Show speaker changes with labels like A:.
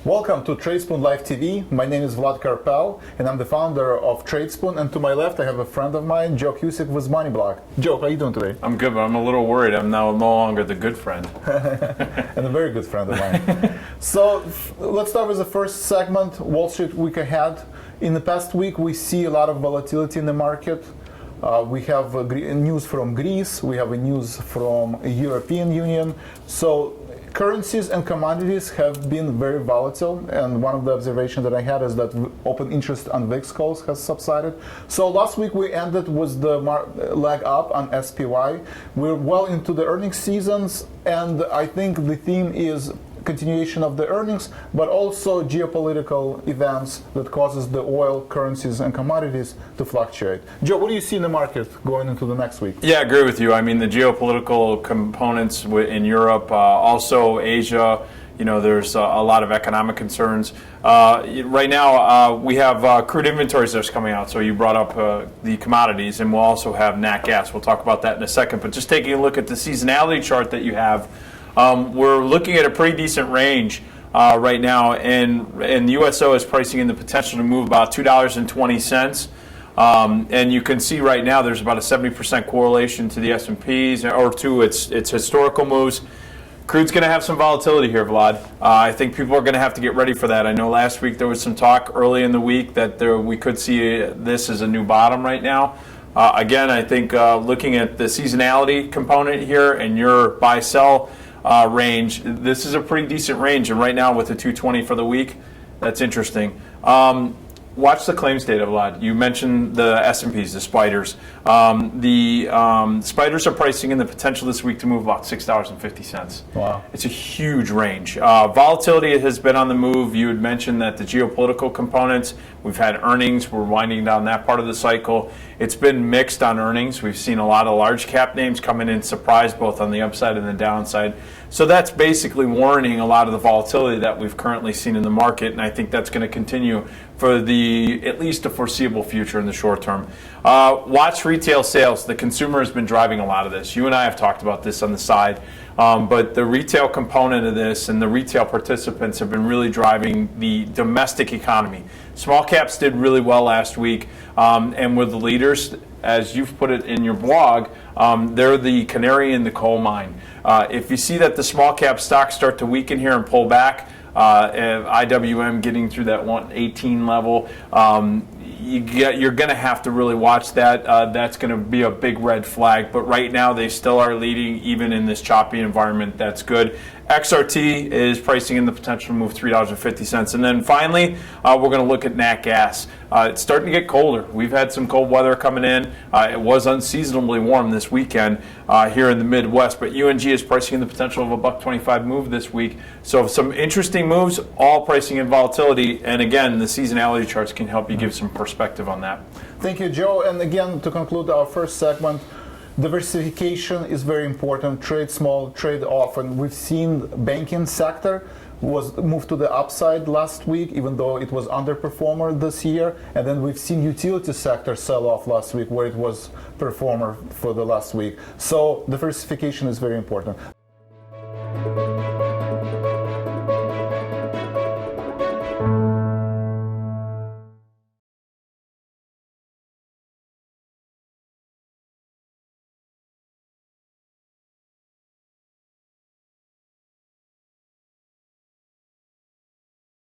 A: Welcome to Tradespoon Live TV. My name is Vlad Karpel, and I'm the founder of Tradespoon. And to my left, I have a friend of mine, Joe Cusick with MoneyBlock. Joe, how are you doing today?
B: I'm good, but I'm a little worried. I'm now no longer the good friend.
A: And a very good friend of mine. So let's start with the first segment, Wall Street week ahead. In the past week, we see a lot of volatility in the market. We have news from Greece. We have news from the European Union. So currencies and commodities have been very volatile, and one of the observations that I had is that open interest on VIX calls has subsided. So last week we ended with the leg up on SPY. We're well into the earnings seasons, and I think the theme is continuation of the earnings, but also geopolitical events that causes the oil, currencies, and commodities to fluctuate. Joe, what do you see in the market going into the next week?
B: Yeah, I agree with you. I mean, the geopolitical components in Europe, also Asia, you know, there's a lot of economic concerns. Right now, we have crude inventories that's coming out. So you brought up the commodities, and we'll also have nat gas. We'll talk about that in a second. But just taking a look at the seasonality chart that you have, we're looking at a pretty decent range right now, and the USO is pricing in the potential to move about $2.20. And you can see right now there's about a 70% correlation to the S&Ps or to its historical moves. Crude's going to have some volatility here, Vlad. I think people are going to have to get ready for that. I know last week there was some talk early in the week that we could see this as a new bottom right now. Again, I think looking at the seasonality component here and your buy-sell range, this is a pretty decent range, and right now with the 220 for the week, that's interesting. Watch the claims data, Vlad. You mentioned the S&Ps, the spiders. The spiders are pricing in the potential this week to move about $6.50.
A: Wow.
B: It's a huge range. Volatility has been on the move. You had mentioned that the geopolitical components, we've had earnings. We're winding down that part of the cycle. It's been mixed on earnings. We've seen a lot of large cap names coming in surprise both on the upside and the downside. So that's basically warranting a lot of the volatility that we've currently seen in the market, and I think that's going to continue for at least the foreseeable future in the short term. Watch retail sales. The consumer has been driving a lot of this. You and I have talked about this on the side, but the retail component of this and the retail participants have been really driving the domestic economy. Small caps did really well last week, and were the leaders, as you've put it in your blog. They're the canary in the coal mine. If you see that the small cap stocks start to weaken here and pull back, IWM getting through that 118 level, you're going to have to really watch that. That's going to be a big red flag. But right now, they still are leading, even in this choppy environment. That's good. XRT is pricing in the potential to move $3.50. And then finally, we're going to look at nat gas. It's starting to get colder. We've had some cold weather coming in. It was unseasonably warm this weekend here in the Midwest, but UNG is pricing in the potential of a $1.25 move this week. So some interesting moves, all pricing in volatility. And again, the seasonality charts can help you give some perspective on that.
A: Thank you, Joe. And again, to conclude our first segment, diversification is very important. Trade small, trade often. We've seen banking sector was moved to the upside last week, even though it was underperformer this year. And then we've seen utility sector sell off last week, where it was performer for the last week. So diversification is very important.